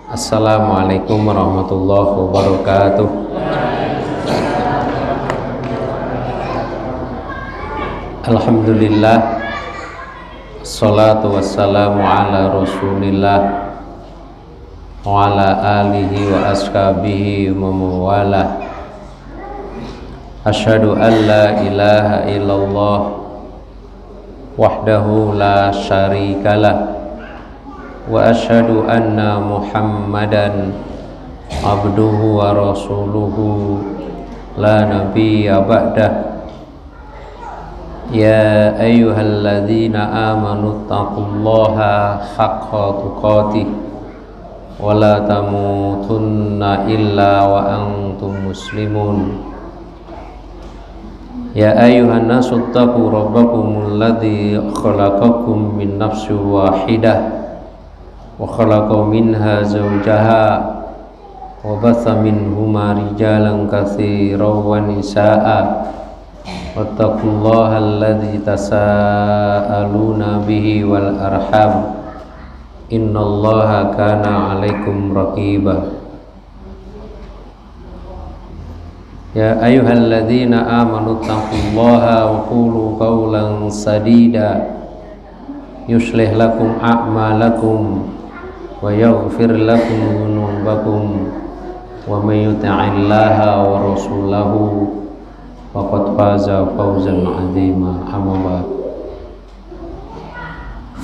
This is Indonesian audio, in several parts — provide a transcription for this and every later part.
Assalamualaikum warahmatullahi wabarakatuh. Alhamdulillah, assalatu wassalamu ala rasulillah wa ala alihi wa ashabihi wa mawalah. Asyhadu an la ilaha illallah wahdahu la syarikalah wa asyhadu anna Muhammadan abduhu wa rasuluhu la nabiyya ba'dah. Ya ayyuhalladzina amanu taqullaha haqqa tuqatih wa la tamutunna illa wa antum muslimun. Ya ayyuhan nasu taqu rabbakumul ladzi khalaqakum min nafsin wahidah wa khalaqa minha zawjaha wa batha minhuma rijalan katsiran wa nisaa'a wattaqullaha alladzi tasaaluna bihi wal arham innallaha kana 'alaikum raqiba. Ya ayyuhalladzina amanu taqullaha wa qulu qawlan sadida yuslih lakum a'malakum wa yaghfir lakum dhunubakum wa may yuti'illaha wa rasulahu faqad faza fawzan 'azima. Amma ba'd.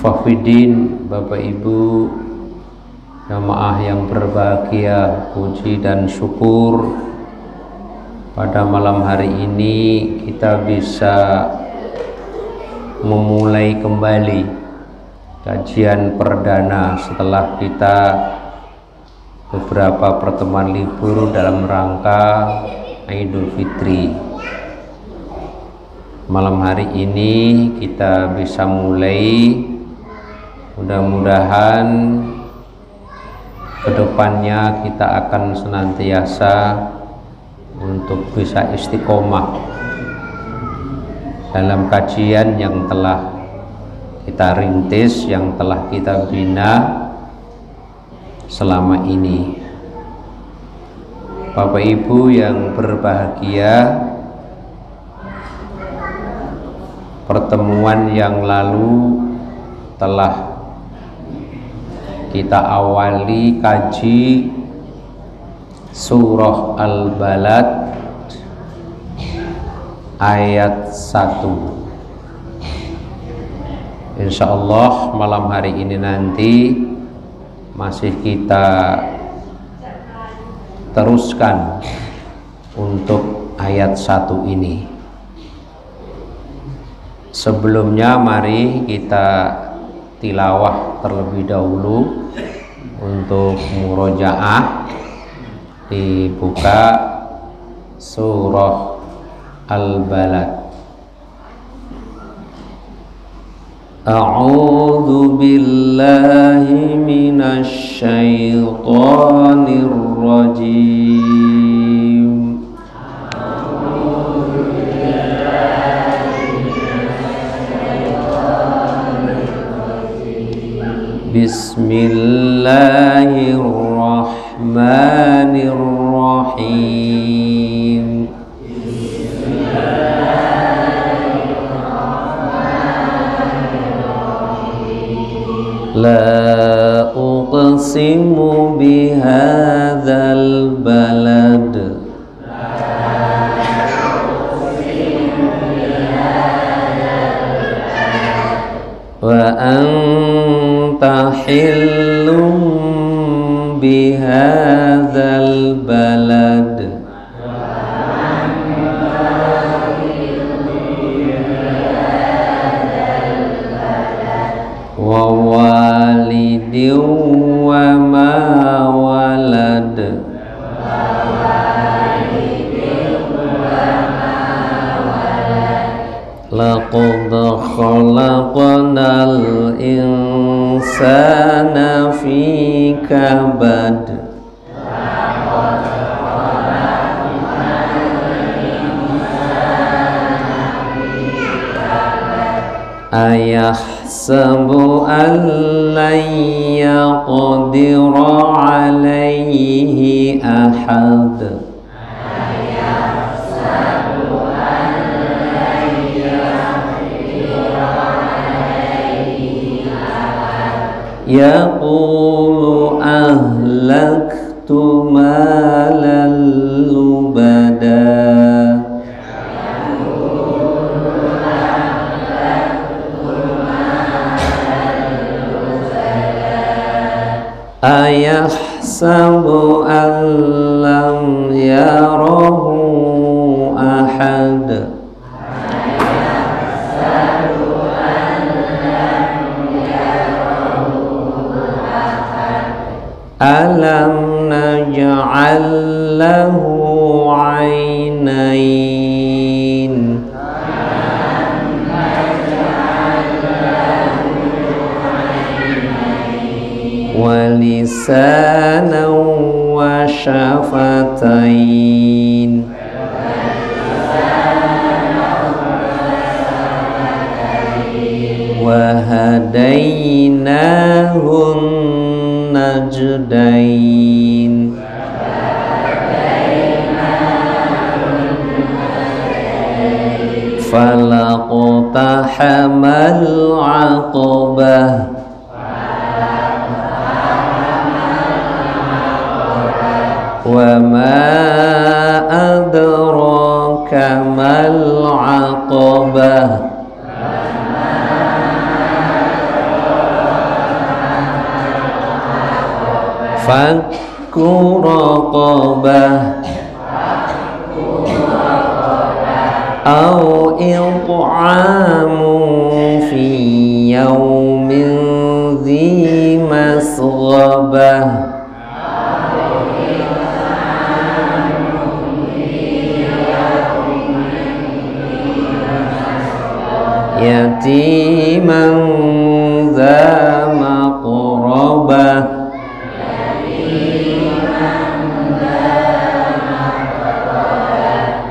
Fafidin, Bapak Ibu jamaah yang berbahagia, puji dan syukur pada malam hari ini kita bisa memulai kembali kajian perdana setelah kita beberapa pertemuan libur dalam rangka Idul Fitri. Malam hari ini kita bisa mulai, mudah-mudahan kedepannya kita akan senantiasa untuk bisa istiqomah dalam kajian yang telah kita rintis, yang telah kita bina selama ini. Bapak Ibu yang berbahagia, pertemuan yang lalu telah kita awali kaji surah Al-Balad ayat 1. Insya Allah malam hari ini nanti masih kita teruskan untuk ayat 1 ini. Sebelumnya mari kita tilawah terlebih dahulu untuk murojaah. Dibuka surah Al-Balad. A'udzu billahi minasy syaithanir rajim. Bismillahirrahmanirrahim. La uqsimu bihadzal balad wa anta hillum bihadzal balad wa walidin wa ma walad laqad khalaqnal insana fi kabad ayah أن لن يقدر عليه أحد يقول أهلكت مالا لبدا أيحسب أن لم يره أحد ألم نجعل له عينين ولسانا وشفتين وهديناه النجدين فلاقتحم العقبة وما أدراك ما العقبة فك رقبة أو إطعام في يوم ذي مسغبة يتيما ذا مقربة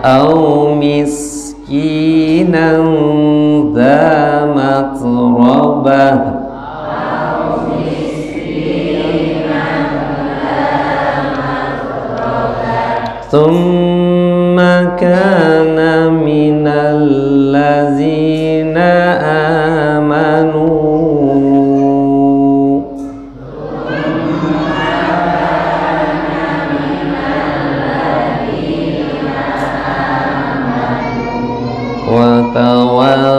أو مسكينا ذا متربة ثم كان من الذين آمنوا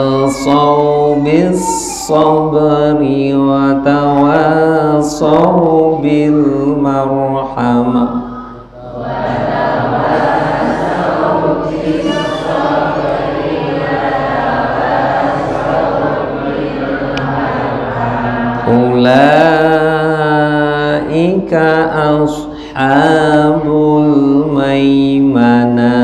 وتواصوا بالصبر وتواصوا بالمرحمة أولئك أصحاب الميمنة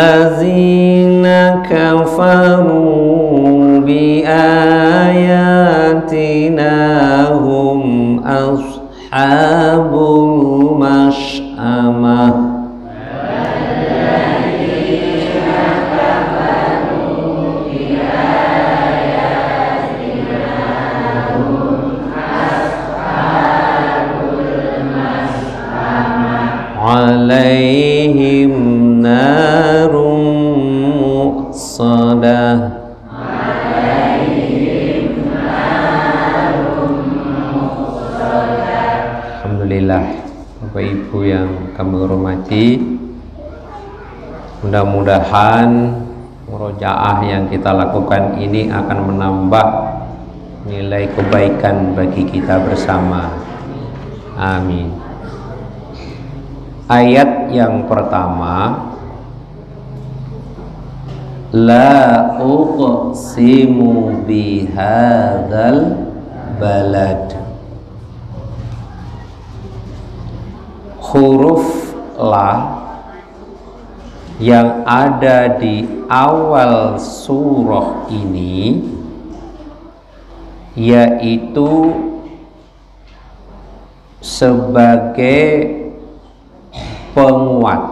والذين كفروا بآياتنا هم أصحاب المشأمة عليهم نار مؤصدة. Alhamdulillah, Bapak Ibu yang kami hormati, mudah-mudahan murojaah yang kita lakukan ini akan menambah nilai kebaikan bagi kita bersama. Amin. Ayat yang pertama, la uqsimu bihadzal balad. Huruf la yang ada di awal surah ini yaitu sebagai penguat,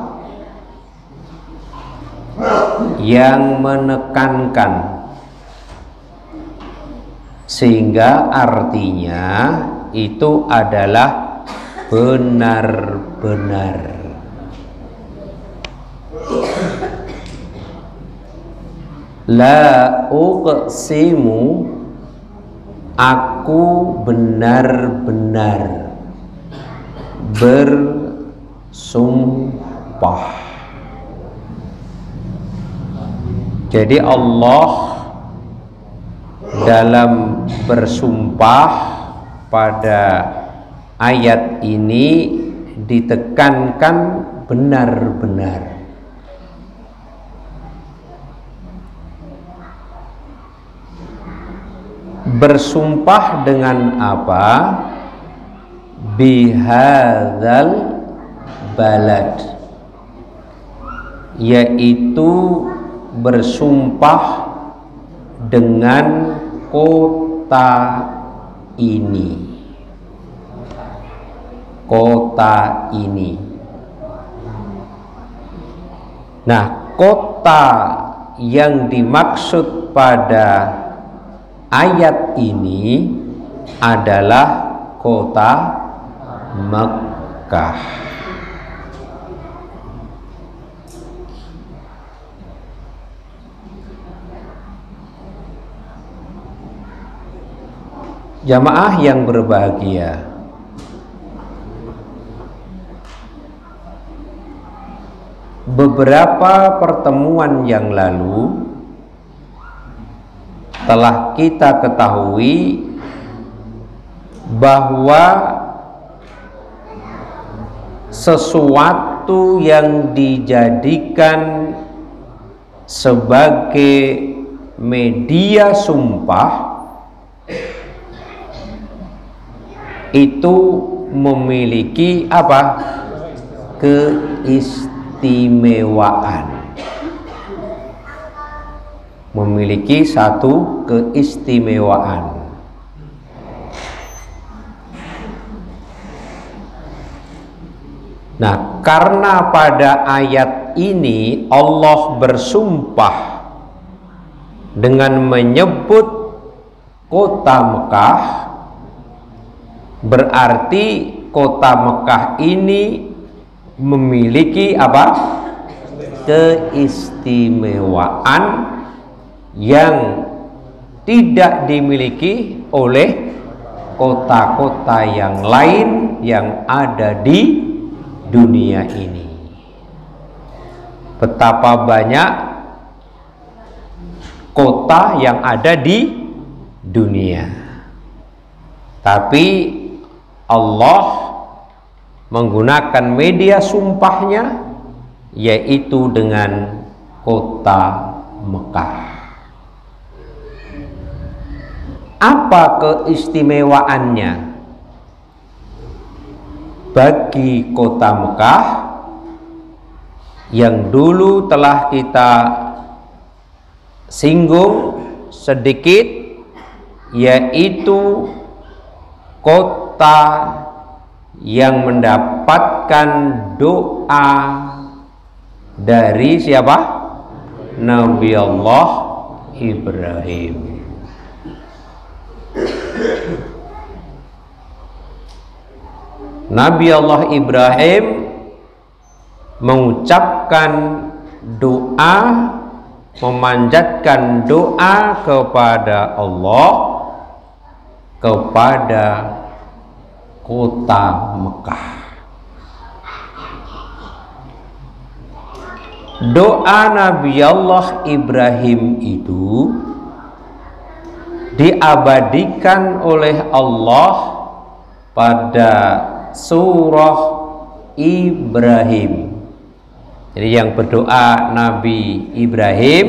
yang menekankan, sehingga artinya itu adalah benar-benar. La uqsimu, aku benar-benar bersumpah. Jadi Allah dalam bersumpah pada ayat ini ditekankan benar-benar. Bersumpah dengan apa? Bihadzal balad, yaitu bersumpah dengan kota ini. Kota ini. Nah, kota yang dimaksud pada ayat ini adalah kota Mekkah. Jamaah yang berbahagia, beberapa pertemuan yang lalu telah kita ketahui bahwa sesuatu yang dijadikan sebagai media sumpah itu memiliki apa? Keistimewaan. Memiliki satu keistimewaan. Nah, karena pada ayat ini Allah bersumpah dengan menyebut kota Mekah, berarti kota Mekah ini memiliki apa? Keistimewaan yang tidak dimiliki oleh kota-kota yang lain yang ada di dunia ini. Betapa banyak kota yang ada di dunia, tapi Allah menggunakan media sumpahnya yaitu dengan kota Mekah. Apa keistimewaannya bagi kota Mekah yang dulu telah kita singgung sedikit, yaitu kota yang mendapatkan doa dari siapa? Nabi Allah Ibrahim. Nabi Allah Ibrahim mengucapkan doa, memanjatkan doa kepada Allah kepada kota Mekah. Doa Nabi Allah Ibrahim itu diabadikan oleh Allah pada surah Ibrahim. Jadi yang berdoa Nabi Ibrahim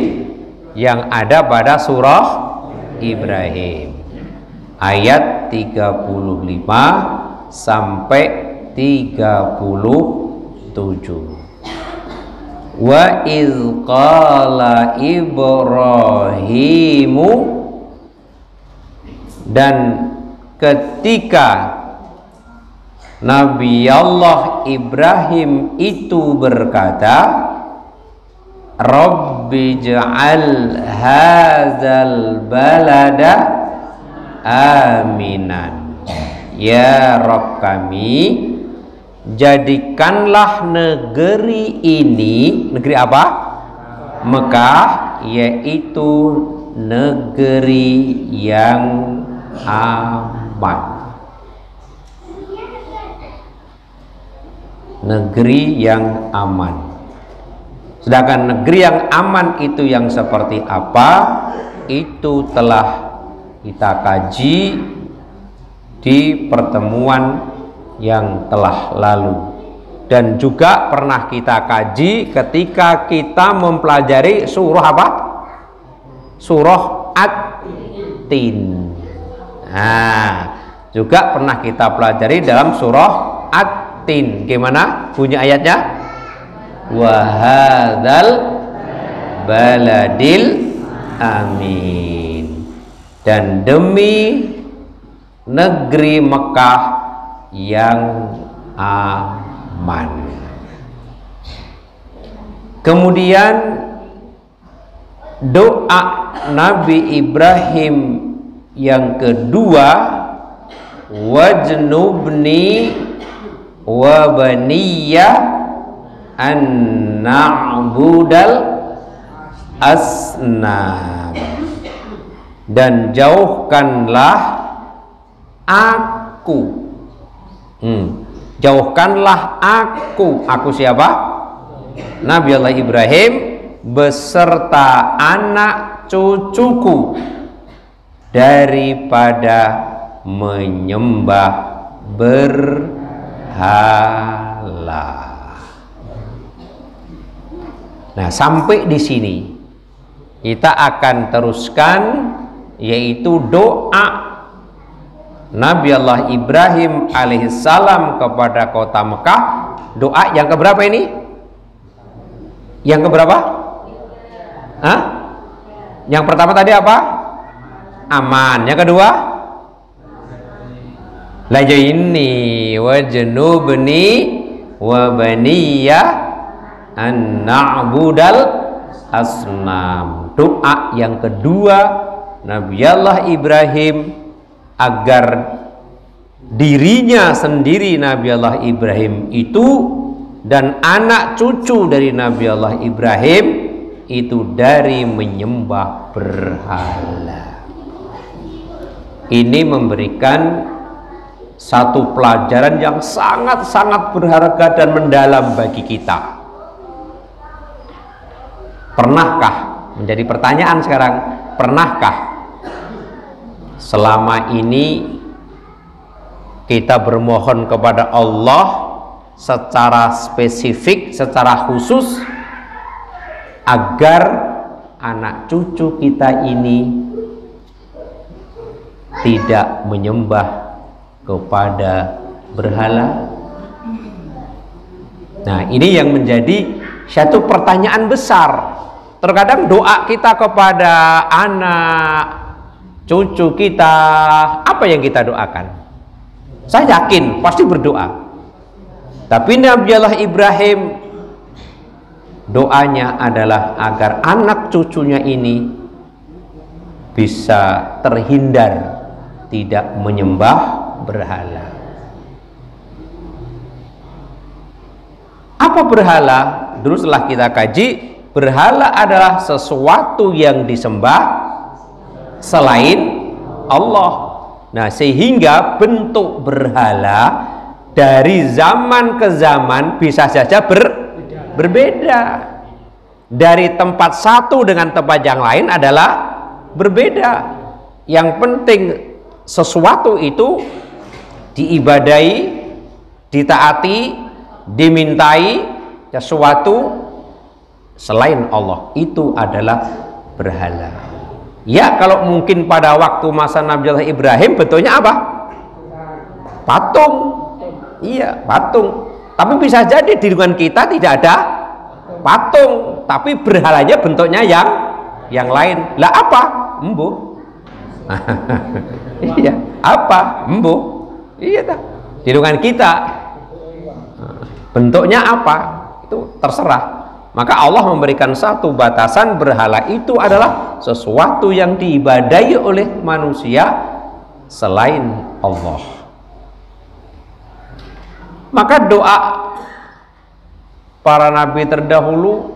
yang ada pada surah Ibrahim ayat 35 sampai 37. Wa iz qala Ibrahimu, dan ketika Nabi Allah Ibrahim itu berkata, Rabbi ja'al hadzal balada aminan. Ya Rabb kami, jadikanlah negeri ini, negeri apa? Mekah, yaitu negeri yang aman. Negeri yang aman. Sedangkan negeri yang aman itu yang seperti apa? Itu telah kita kaji di pertemuan yang telah lalu, dan juga pernah kita kaji ketika kita mempelajari surah apa? Surah At-Tin. Nah, juga pernah kita pelajari dalam surah At-Tin. Gimana bunyi ayatnya? Wa hadzal baladil amin. Dan demi negeri Mekah yang aman. Kemudian doa Nabi Ibrahim yang kedua, wajnubni wa baniya an na'budal asnam. Dan jauhkanlah aku, jauhkanlah aku siapa? Nabi Allah Ibrahim beserta anak cucuku daripada menyembah berhala. Nah, sampai di sini kita akan teruskan, yaitu doa Nabi Allah Ibrahim alaihissalam kepada kota Mekah. Doa yang keberapa ini? Yang keberapa? Hah? Yang pertama tadi apa? Aman. Yang kedua? Lajaini wajnubni wa baniya an na'budal asnam. Doa yang kedua Nabi Allah Ibrahim agar dirinya sendiri, Nabi Allah Ibrahim itu, dan anak cucu dari Nabi Allah Ibrahim itu dari menyembah berhala. Ini memberikan satu pelajaran yang sangat-sangat berharga dan mendalam bagi kita. Pernahkah, menjadi pertanyaan sekarang, pernahkah selama ini kita bermohon kepada Allah secara spesifik, secara khusus, agar anak cucu kita ini tidak menyembah kepada berhala? Nah, ini yang menjadi satu pertanyaan besar. Terkadang doa kita kepada anak cucu kita, apa yang kita doakan? Saya yakin pasti berdoa. Tapi Nabi Allah Ibrahim doanya adalah agar anak cucunya ini bisa terhindar tidak menyembah berhala. Apa berhala? Dulu setelah kita kaji, berhala adalah sesuatu yang disembah selain Allah. Nah, sehingga bentuk berhala dari zaman ke zaman bisa saja berbeda. Dari tempat satu dengan tempat yang lain adalah berbeda. Yang penting sesuatu itu diibadahi, ditaati, dimintai. Sesuatu selain Allah itu adalah berhala. Ya, kalau mungkin pada waktu masa Nabi Allah Ibrahim bentuknya apa? Patung. Iya, patung. Tapi bisa jadi di lingkungan kita tidak ada patung, tapi berhalanya bentuknya yang lain. Lah apa? Embuh. Iya, apa? Embuh. Iya tak? Tirukan kita bentuknya apa itu terserah. Maka Allah memberikan satu batasan, berhala itu adalah sesuatu yang diibadahi oleh manusia selain Allah. Maka doa para nabi terdahulu,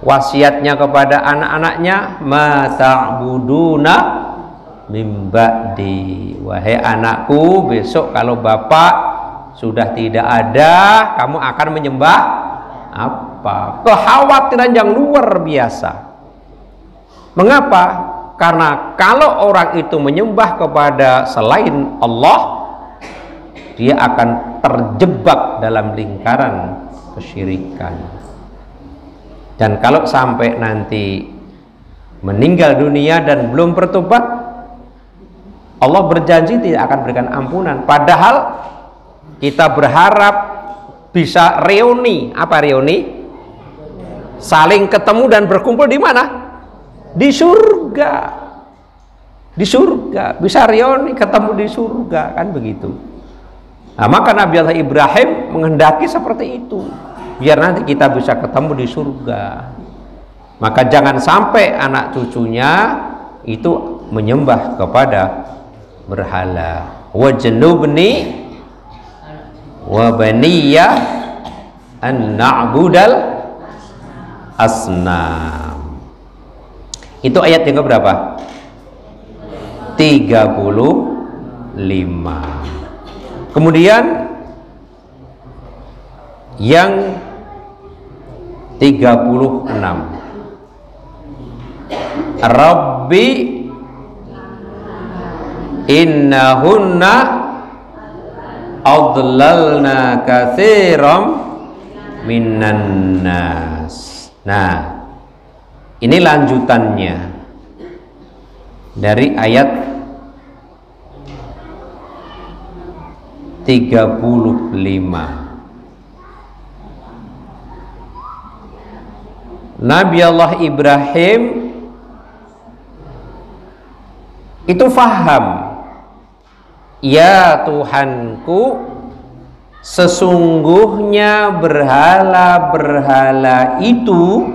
wasiatnya kepada anak-anaknya, ma ta'buduna mim ba'di, wahai anakku, besok kalau bapak sudah tidak ada, kamu akan menyembah apa? Kekhawatiran yang luar biasa. Mengapa? Karena kalau orang itu menyembah kepada selain Allah, dia akan terjebak dalam lingkaran kesyirikan. Dan kalau sampai nanti meninggal dunia dan belum bertobat, Allah berjanji tidak akan berikan ampunan. Padahal kita berharap bisa reuni. Apa reuni? Saling ketemu dan berkumpul di mana? Di surga. Di surga bisa reuni, ketemu di surga, kan begitu. Nah, maka Nabi Allah Ibrahim menghendaki seperti itu, biar nanti kita bisa ketemu di surga. Maka jangan sampai anak cucunya itu menyembah kepada berhala. Wajnubni wa baniya an na'budal asnam. Itu ayat yang keberapa? 35. Kemudian yang 36, Rabbi innahunna adlalna katsiran minan nas. Nah, ini lanjutannya dari ayat 35. Nabi Allah Ibrahim itu faham, ya Tuhanku, sesungguhnya berhala-berhala itu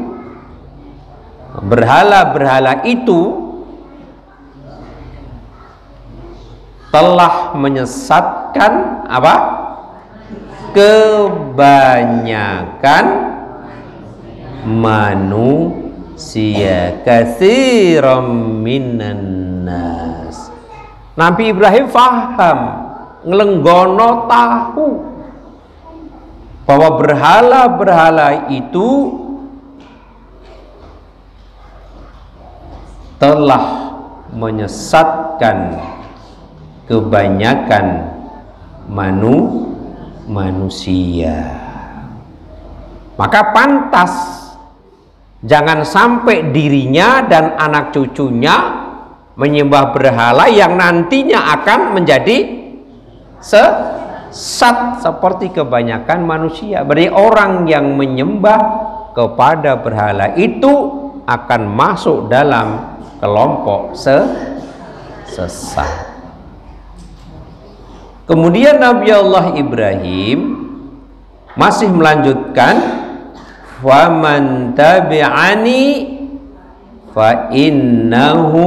telah menyesatkan apa? Kebanyakan manusia, katsiran minan nas. Nabi Ibrahim faham, ngelenggono tahu bahwa berhala-berhala itu telah menyesatkan kebanyakan manusia. Maka pantas jangan sampai dirinya dan anak cucunya menyembah berhala yang nantinya akan menjadi sesat seperti kebanyakan manusia. Berarti orang yang menyembah kepada berhala itu akan masuk dalam kelompok sesat. Kemudian Nabi Allah Ibrahim masih melanjutkan, faman tabi'ani fa innahu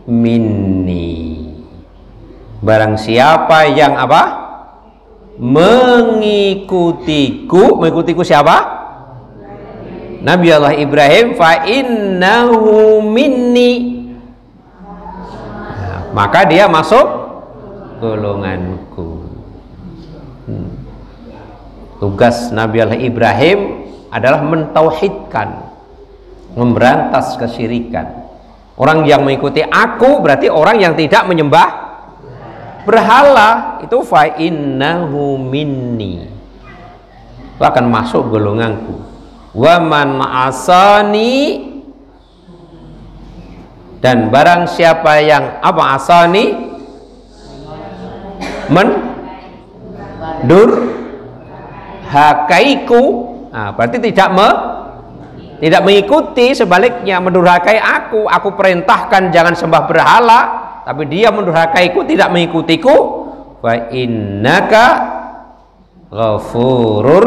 minni. Barang siapa yang apa? Mengikutiku. Mengikutiku siapa? Nabi Allah Ibrahim, fa innahu minni. Nah, maka dia masuk golonganku. Tugas Nabi Allah Ibrahim adalah mentauhidkan, memberantas kesyirikan. Orang yang mengikuti aku berarti orang yang tidak menyembah berhala, itu fa innahu minni, itu akan masuk golonganku. Wa man asani, dan barang siapa yang apa? Asani mendurhakaiku, nah, berarti tidak mengikuti, sebaliknya mendurhakai aku perintahkan jangan sembah berhala, tapi dia mendurhakaiku, tidak mengikutiku. fa innaka ghafurur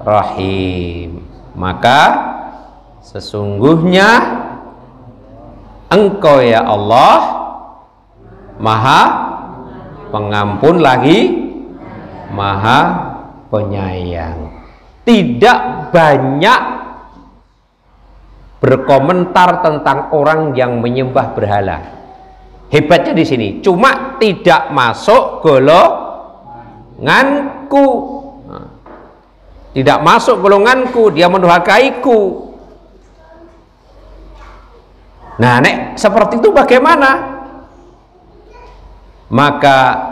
rahim. Maka sesungguhnya Engkau ya Allah Maha Pengampun lagi Maha Penyayang. Tidak banyak berkomentar tentang orang yang menyembah berhala. Hebatnya di sini, cuma tidak masuk golonganku. Tidak masuk golonganku, dia mendurhakaiku. Nah, nek seperti itu bagaimana? Maka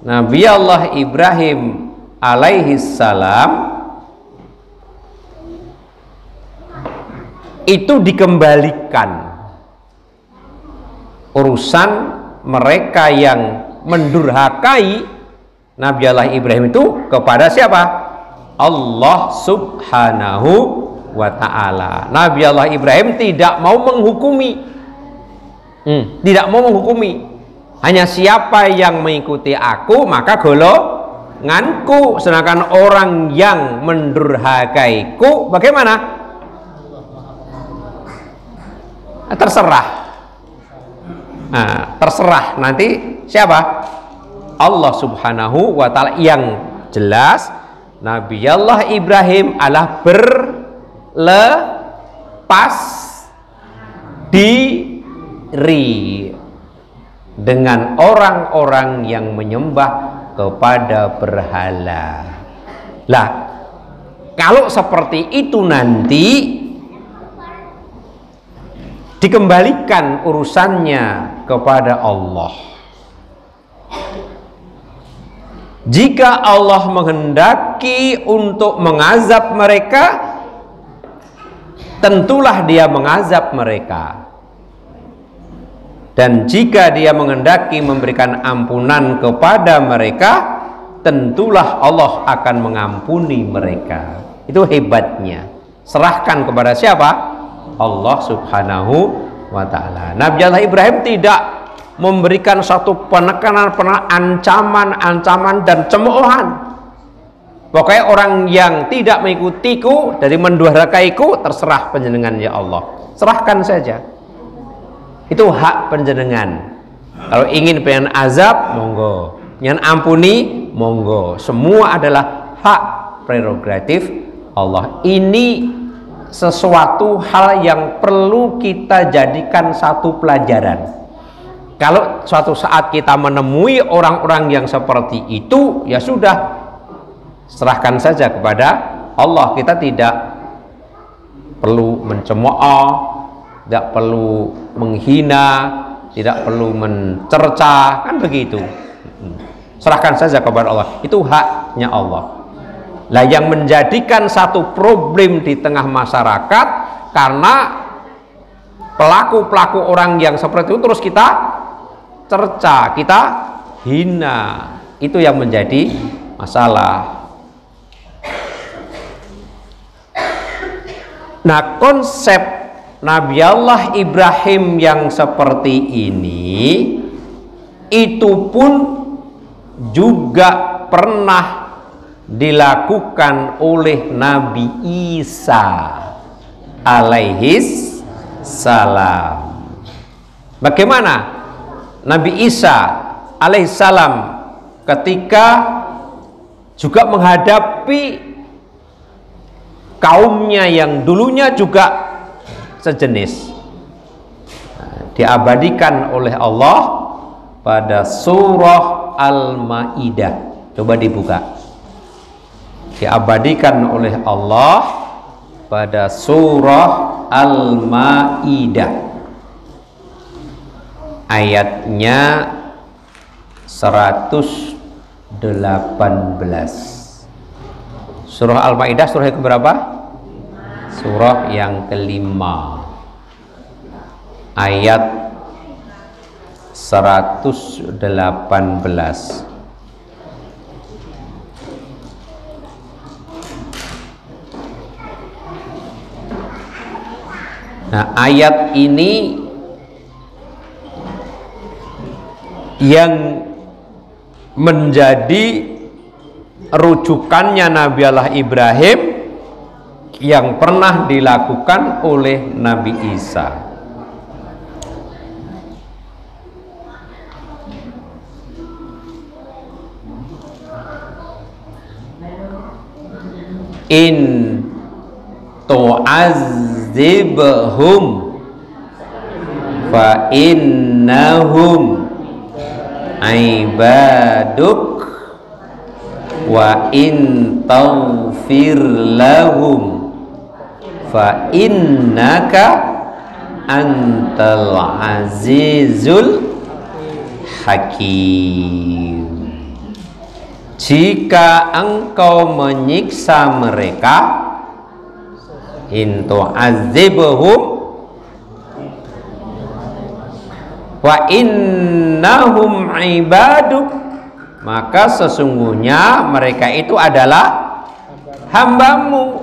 Nabi Allah Ibrahim alaihi salam itu dikembalikan urusan mereka yang mendurhakai Nabi Allah Ibrahim itu kepada siapa? Allah subhanahu wa ta'ala. Nabi Allah Ibrahim tidak mau menghukumi, tidak mau menghukumi. Hanya siapa yang mengikuti aku maka golonganku, sedangkan orang yang mendurhakaiku bagaimana? Terserah. Nah, terserah nanti siapa? Allah subhanahu wa ta'ala. Yang jelas Nabi Allah Ibrahim adalah berlepas diri dengan orang-orang yang menyembah kepada berhala. Lah, kalau seperti itu nanti dikembalikan urusannya kepada Allah. Jika Allah menghendaki untuk mengazab mereka, tentulah Dia mengazab mereka. Dan jika Dia menghendaki memberikan ampunan kepada mereka, tentulah Allah akan mengampuni mereka. Itu hebatnya. Serahkan kepada siapa? Allah subhanahu wa ta'ala. Nabi Allah Ibrahim tidak memberikan satu penekanan, ancaman dan cemoohan. Pokoknya orang yang tidak mengikutiku, dari mendurhakaiku, terserah panjenengan ya Allah. Serahkan saja. Itu hak panjenengan. Kalau ingin pengen azab, monggo. Yang ampuni, monggo. Semua adalah hak prerogatif Allah. Ini sesuatu hal yang perlu kita jadikan satu pelajaran. Kalau suatu saat kita menemui orang-orang yang seperti itu, ya sudah, serahkan saja kepada Allah. Kita tidak perlu mencemooh, tidak perlu menghina, tidak perlu mencerca, kan begitu. Serahkan saja kepada Allah. Itu haknya Allah. Lah, yang menjadikan satu problem di tengah masyarakat karena pelaku-pelaku orang yang seperti itu terus kita cerca, kita hina. Itu yang menjadi masalah. Nah, konsep Nabi Allah Ibrahim yang seperti ini itu pun juga pernah dilakukan oleh Nabi Isa alaihis salam. Bagaimana Nabi Isa alaihissalam ketika juga menghadapi kaumnya yang dulunya juga sejenis, diabadikan oleh Allah pada surah Al-Maidah. Coba dibuka. Diabadikan oleh Allah pada surah Al-Maidah, ayatnya 118. Surah Al-Maidah surah yang keberapa? Surah yang kelima, ayat 118. Nah, ayat ini yang menjadi rujukannya Nabi Allah Ibrahim yang pernah dilakukan oleh Nabi Isa. In tu'azzibhum fa innahum ibaduk wa in taghfir lahum fa innaka antal azizul hakim. Jika engkau menyiksa mereka, in tu'azzibhum wa innahum ibaduk, maka sesungguhnya mereka itu adalah hambamu.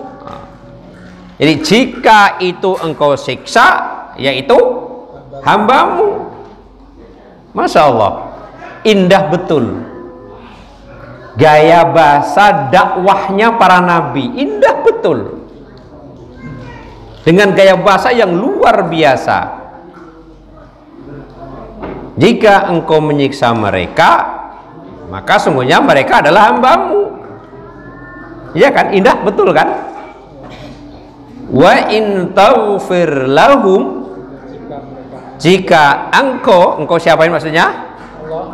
Jadi jika itu engkau siksa, yaitu hambamu. Masya Allah, indah betul gaya bahasa dakwahnya para nabi, indah betul, dengan gaya bahasa yang luar biasa. Jika engkau menyiksa mereka, maka sungguhnya mereka adalah hambamu. Ya kan, indah betul kan? Wa in taghfir lahum, jika engkau siapa ini maksudnya?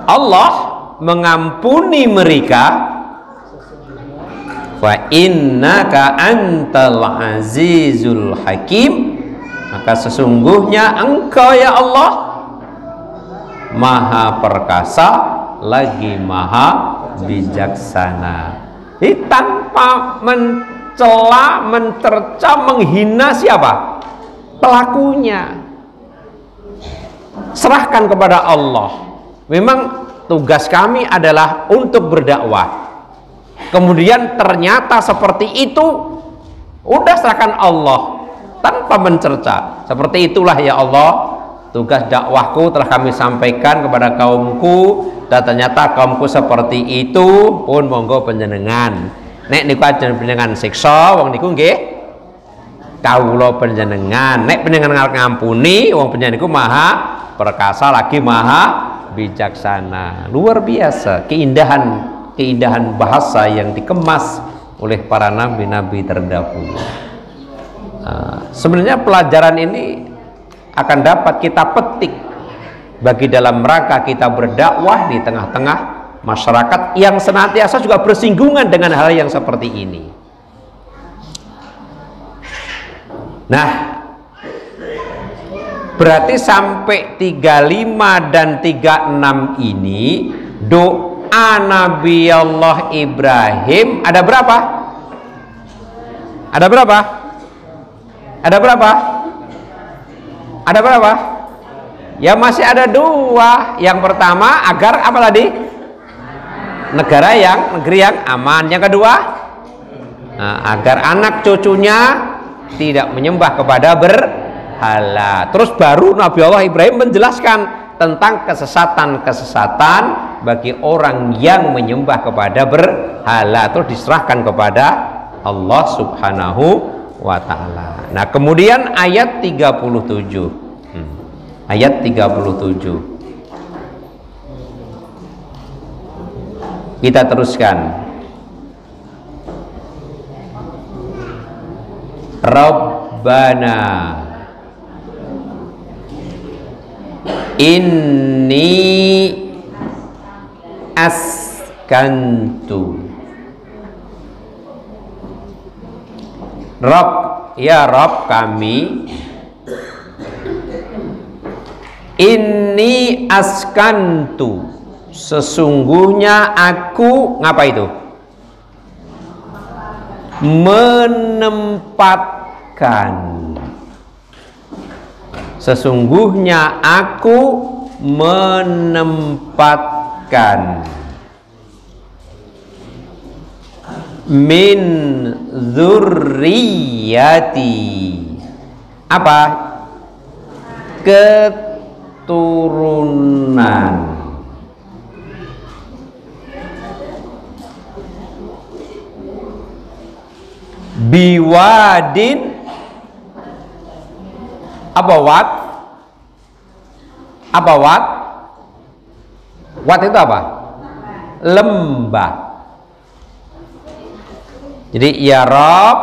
Allah mengampuni mereka, fa innaka antal azizul hakim, maka sesungguhnya engkau ya Allah maha perkasa lagi maha bijaksana. Jadi tanpa mencela, mencerca, menghina siapa? Pelakunya. Serahkan kepada Allah. Memang tugas kami adalah untuk berdakwah. Kemudian ternyata seperti itu, udah serahkan Allah tanpa mencerca. Seperti itulah ya Allah, tugas dakwahku telah kami sampaikan kepada kaumku, dan ternyata kaumku seperti itu pun monggo panjenengan. Nek niku ajen panjenengan siksa wong niku nggih kawula panjenengan. Nek panjenengan ngampuni wong panjenengan niku maha perkasa lagi maha bijaksana. Luar biasa keindahan bahasa yang dikemas oleh para nabi-nabi terdahulu. Sebenarnya pelajaran ini akan dapat kita petik bagi dalam rangka kita berdakwah di tengah-tengah masyarakat yang senantiasa juga bersinggungan dengan hal yang seperti ini. Nah, berarti sampai 35 dan 36 ini doa Nabi Allah Ibrahim ada berapa? Ada berapa? Ada berapa? Ada berapa? Ya masih ada dua. Yang pertama agar apa tadi? Negeri yang aman. Yang kedua, agar anak cucunya tidak menyembah kepada berhala. Terus baru Nabi Allah Ibrahim menjelaskan tentang kesesatan-kesesatan bagi orang yang menyembah kepada berhala, terus diserahkan kepada Allah Subhanahu wa ta'ala. Nah, kemudian ayat 37. Ayat 37. Kita teruskan. Rabbana inni askantu. Rabb, ya Rabb kami, inni askantu, sesungguhnya aku ngapa itu? Menempatkan. Sesungguhnya aku menempatkan min dzurriyyati, apa? Keturunan biwadin, apa wad? Apa wad? Wad itu apa? Lembah. Jadi ya Rob,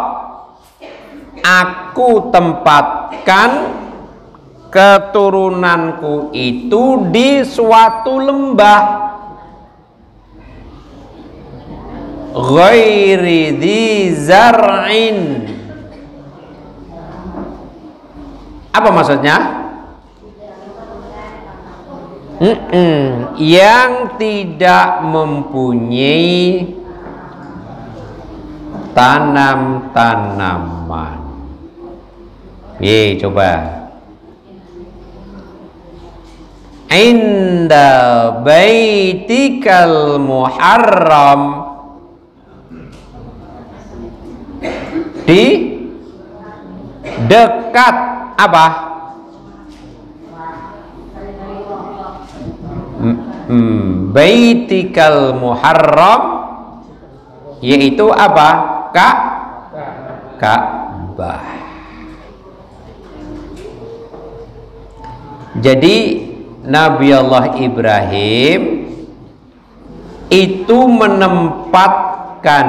aku tempatkan keturunanku itu di suatu lembah, ghairi dzi zar'in. Apa maksudnya? Yang tidak mempunyai tanam-tanaman. Coba. Inda baitikal muharram, di dekat apa? Baitikal muharram, yaitu apa? Ka'bah. Jadi Nabi Allah Ibrahim itu menempatkan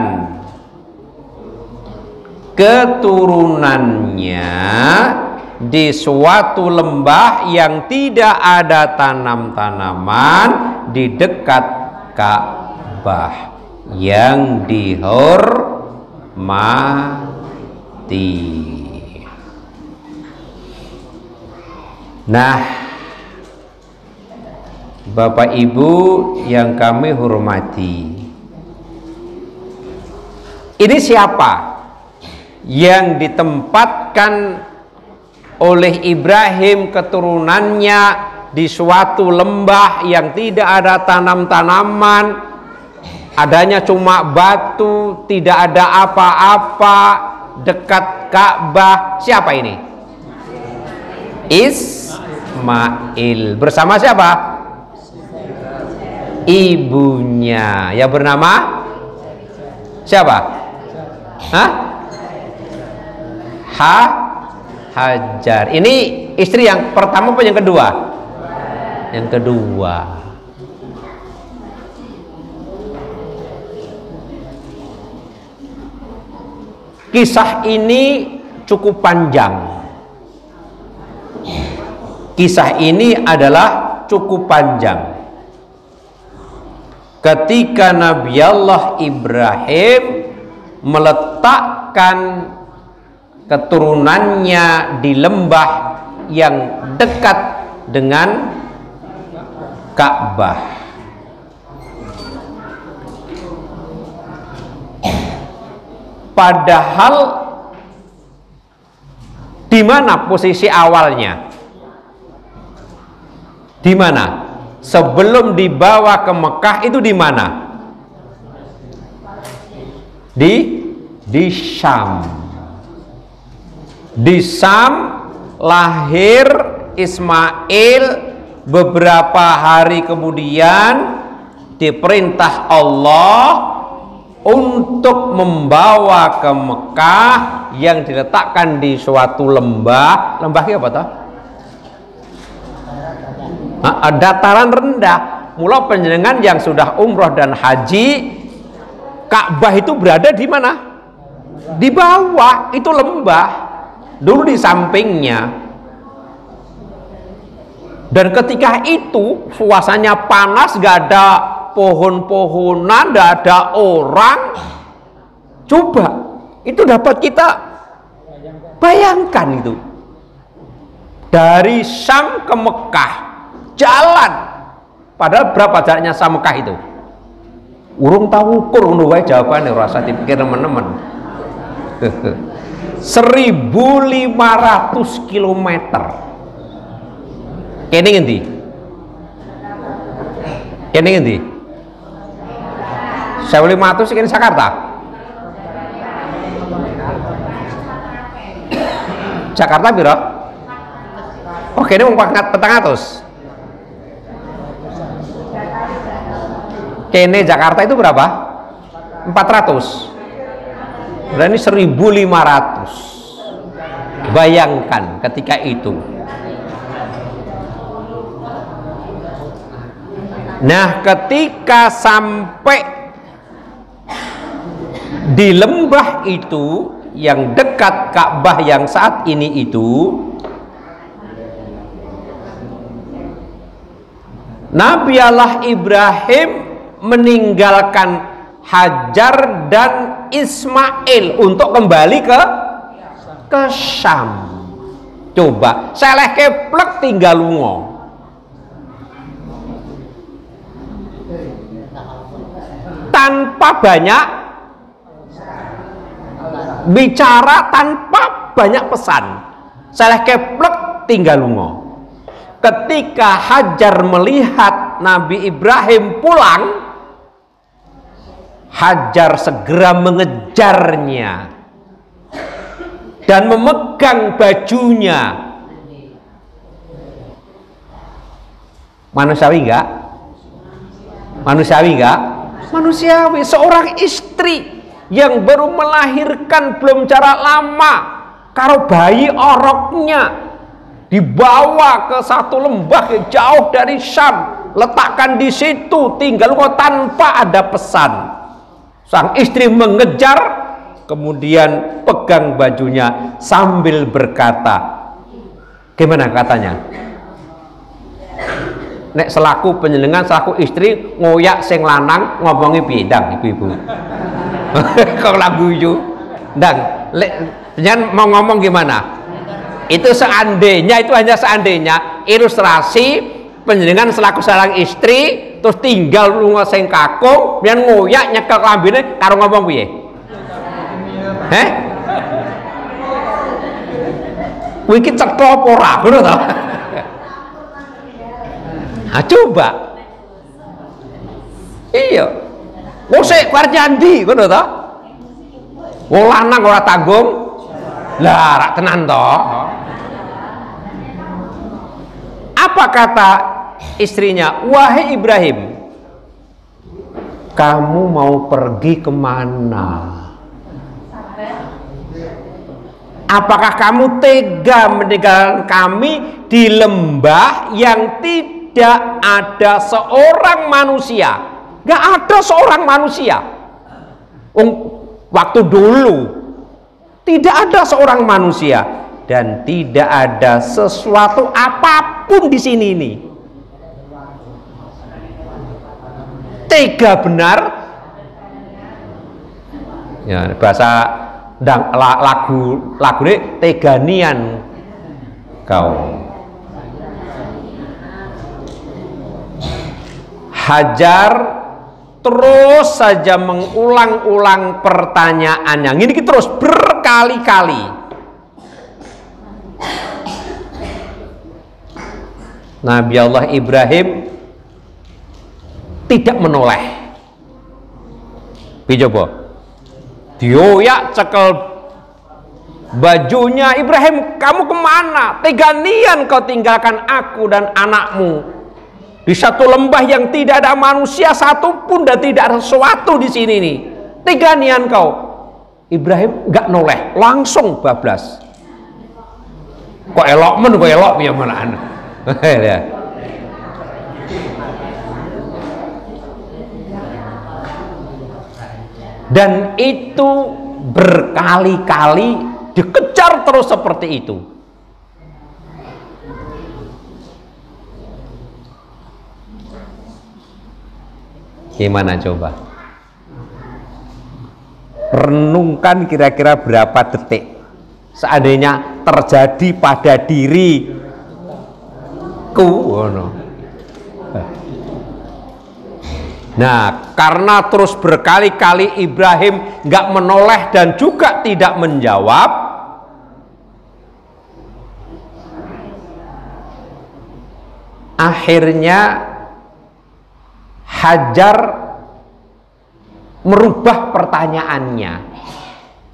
keturunannya di suatu lembah yang tidak ada tanam-tanaman di dekat Ka'bah yang dihormati. Nah, Bapak Ibu yang kami hormati, ini siapa yang ditempatkan oleh Ibrahim keturunannya di suatu lembah yang tidak ada tanam-tanaman, adanya cuma batu, tidak ada apa-apa, dekat Ka'bah? Siapa ini? Ismail bersama siapa? Ibunya, yang bernama siapa? Hajar. Ini istri yang pertama apa yang kedua? Yang kedua. Kisah ini cukup panjang. Kisah ini adalah cukup panjang. Ketika Nabi Allah Ibrahim meletakkan keturunannya di lembah yang dekat dengan Ka'bah, padahal di mana posisi awalnya? Di mana? Sebelum dibawa ke Mekah itu di mana? Di Syam. Di Syam lahir Ismail. Beberapa hari kemudian diperintah Allah untuk membawa ke Mekah yang diletakkan di suatu lembah. Lembahnya apa toh? Dataran rendah. Mula panjenengan yang sudah umroh dan haji, Ka'bah itu berada di mana? Di bawah, itu lembah. Dulu di sampingnya. Dan ketika itu suasananya panas, gak ada pohon-pohonan, gak ada orang. Coba, itu dapat kita bayangkan itu. Dari Syam ke Mekah, jalan. Padahal berapa jaraknya sama Mekah itu? Urung tahu ukur ngono wae jawabane, ora usah dipikir teman-teman. 1.500 km. Kene ngendi? Kene ngendi? 1.500 kene Jakarta. Jakarta piro? Oh, kene wong 400. Kene Jakarta itu berapa? 400. Berarti 1500. Bayangkan ketika itu. Nah, ketika sampai di lembah itu yang dekat Ka'bah yang saat ini itu, Nabi Allah Ibrahim meninggalkan Hajar dan Ismail untuk kembali ke Syam. Coba seleh keplek tinggal lungo, tanpa banyak bicara, tanpa banyak pesan. Seleh keplek tinggal lungo. Ketika Hajar melihat Nabi Ibrahim pulang, Hajar segera mengejarnya dan memegang bajunya. Manusiawi enggak? Manusiawi enggak? Manusiawi. Seorang istri yang baru melahirkan belum jarak lama, karo bayi oroknya, dibawa ke satu lembah yang jauh dari Syam, letakkan di situ, tinggal kok tanpa ada pesan. Sang istri mengejar, kemudian pegang bajunya sambil berkata, gimana katanya? Nek selaku penjenengan, selaku istri ngoyak sing lanang ngomongi bidang ibu-ibu. Kok lagu itu? Dan jangan mau ngomong gimana? Itu seandainya, itu hanya seandainya ilustrasi penjenengan selaku seorang istri terus tinggal lunga sing kakung pian ngoyak nyekel klambine karo ngomong piye? Heh? Kuwi iki cetha apa ora ngono to? Ah coba. Iya. Wong sik kuwi nyandi ngono to? Wong lanang ora tanggung. Lah rak tenan to. Apa kata istrinya? Wahai Ibrahim, kamu mau pergi kemana? Apakah kamu tega meninggalkan kami di lembah yang tidak ada seorang manusia? Gak ada seorang manusia. Waktu dulu tidak ada seorang manusia dan tidak ada sesuatu apapun di sini ini. Tega benar. Ya, bahasa lagu ini teganian kau. Hajar terus saja mengulang-ulang pertanyaannya. Ini terus berkali-kali. Nabi Allah Ibrahim tidak menoleh. Coba dioyak cekel bajunya. Ibrahim, kamu kemana? Teganian kau tinggalkan aku dan anakmu di satu lembah yang tidak ada manusia satupun dan tidak ada sesuatu di sini nih. Teganian kau. Ibrahim nggak noleh, langsung bablas. Kok elok men, kok elok ya mana anda? Dan itu berkali-kali dikejar terus seperti itu. Gimana coba? Renungkan kira-kira berapa detik seandainya terjadi pada diriku. Nah, karena terus berkali-kali Ibrahim nggak menoleh dan juga tidak menjawab, akhirnya Hajar merubah pertanyaannya.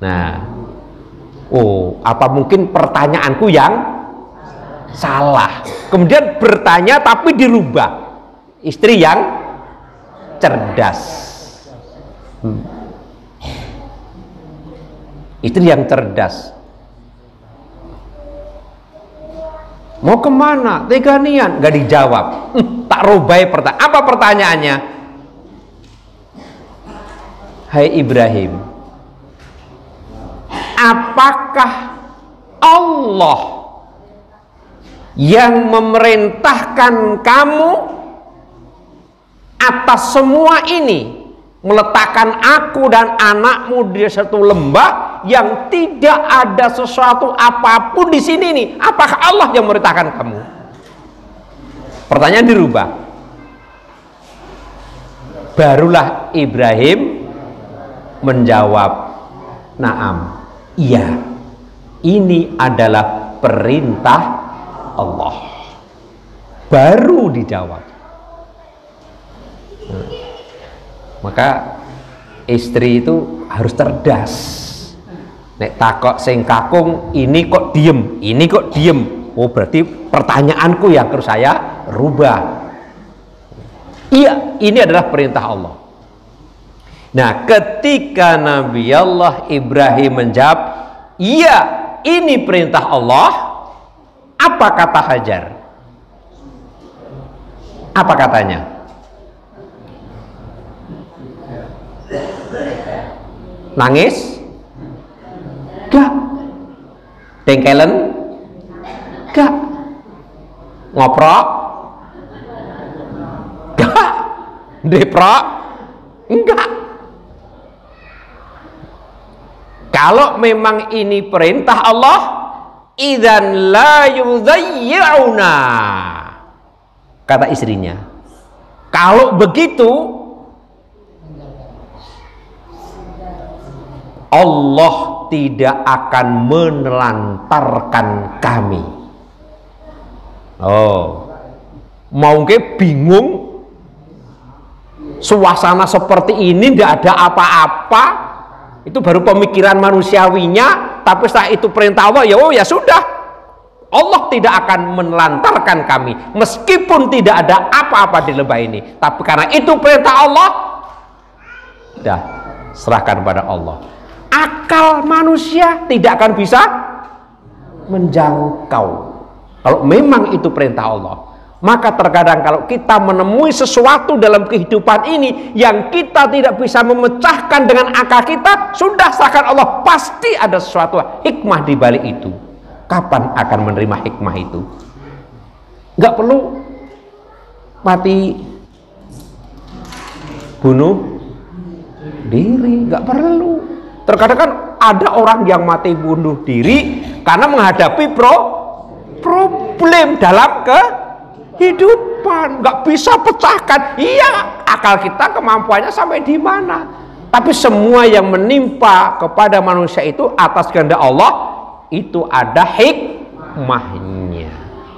Nah, apa mungkin pertanyaanku yang salah? Kemudian bertanya tapi dirubah. Istri yang cerdas. Istri yang cerdas. Mau kemana? Tega nian? Gak dijawab. Tak rubai pertanyaan. Apa pertanyaannya? Hai Ibrahim, apakah Allah yang memerintahkan kamu atas semua ini, meletakkan aku dan anakmu di satu lembah yang tidak ada sesuatu apapun di sini nih? Apakah Allah yang memerintahkan kamu? Pertanyaan dirubah. Barulah Ibrahim menjawab, "Naam, iya, ini adalah perintah Allah." Baru dijawab. Maka istri itu harus cerdas. Nek takok sing kakung, ini kok diem, ini kok diem. Oh, berarti pertanyaanku yang harus saya rubah. Iya, ini adalah perintah Allah. Nah, ketika Nabi Allah Ibrahim menjawab, iya, ini perintah Allah, apa kata Hajar? Apa katanya? Nangis? Gak. Dengkelen? Gak. Ngoprok? Gak. Deprok? Enggak. Kalau memang ini perintah Allah, idzan la yudayyi'una, kata istrinya. Kalau begitu, Allah tidak akan menelantarkan kami. Oh, mau ke bingung? Suasana seperti ini tidak ada apa-apa. Itu baru pemikiran manusiawinya, tapi setelah itu perintah Allah, ya oh ya sudah, Allah tidak akan menelantarkan kami meskipun tidak ada apa-apa di lembah ini, tapi karena itu perintah Allah, dah serahkan pada Allah. Akal manusia tidak akan bisa menjangkau kalau memang itu perintah Allah. Maka terkadang kalau kita menemui sesuatu dalam kehidupan ini yang kita tidak bisa memecahkan dengan akal kita, sudah serahkan Allah, pasti ada sesuatu hikmah di balik itu. Kapan akan menerima hikmah itu? Nggak perlu mati bunuh diri, nggak perlu. Terkadang kan ada orang yang mati bunuh diri karena menghadapi problem dalam kehidupan, nggak bisa pecahkan. Iya, akal kita kemampuannya sampai di mana? Tapi semua yang menimpa kepada manusia itu atas kehendak Allah, itu ada hikmahnya.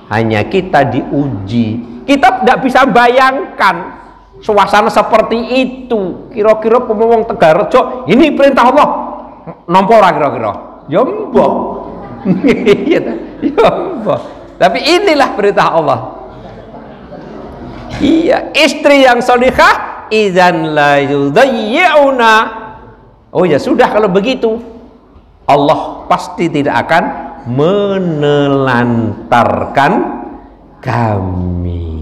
Hanya kita diuji. Kita tidak bisa bayangkan suasana seperti itu. Kira-kira pemowong Tegarrejo, ini perintah Allah, nampa ora kira-kira? Ya mbok. Ya mbok. Tapi inilah perintah Allah. Iya, istri yang salihah, idzan la yudayyi'una. Oh ya sudah, kalau begitu Allah pasti tidak akan menelantarkan kami.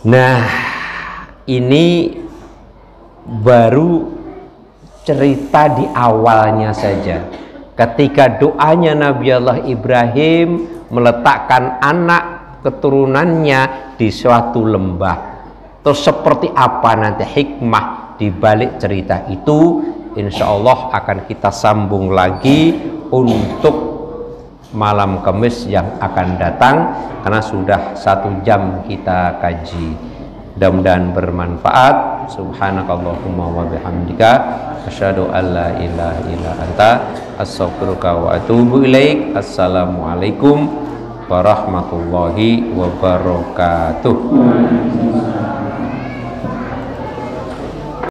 Nah, ini baru cerita di awalnya saja. Ketika doanya Nabi Allah Ibrahim meletakkan anak keturunannya di suatu lembah. Terus seperti apa nanti hikmah di balik cerita itu, insya Allah akan kita sambung lagi untuk malam Kamis yang akan datang, karena sudah 1 jam kita kaji. Mudah-mudahan bermanfaat. Subhanakallahumma wa bihamdika asyhadu an la ilaha illa anta astaghfiruka wa atubu ilaik. Assalamualaikum warahmatullahi wabarakatuh.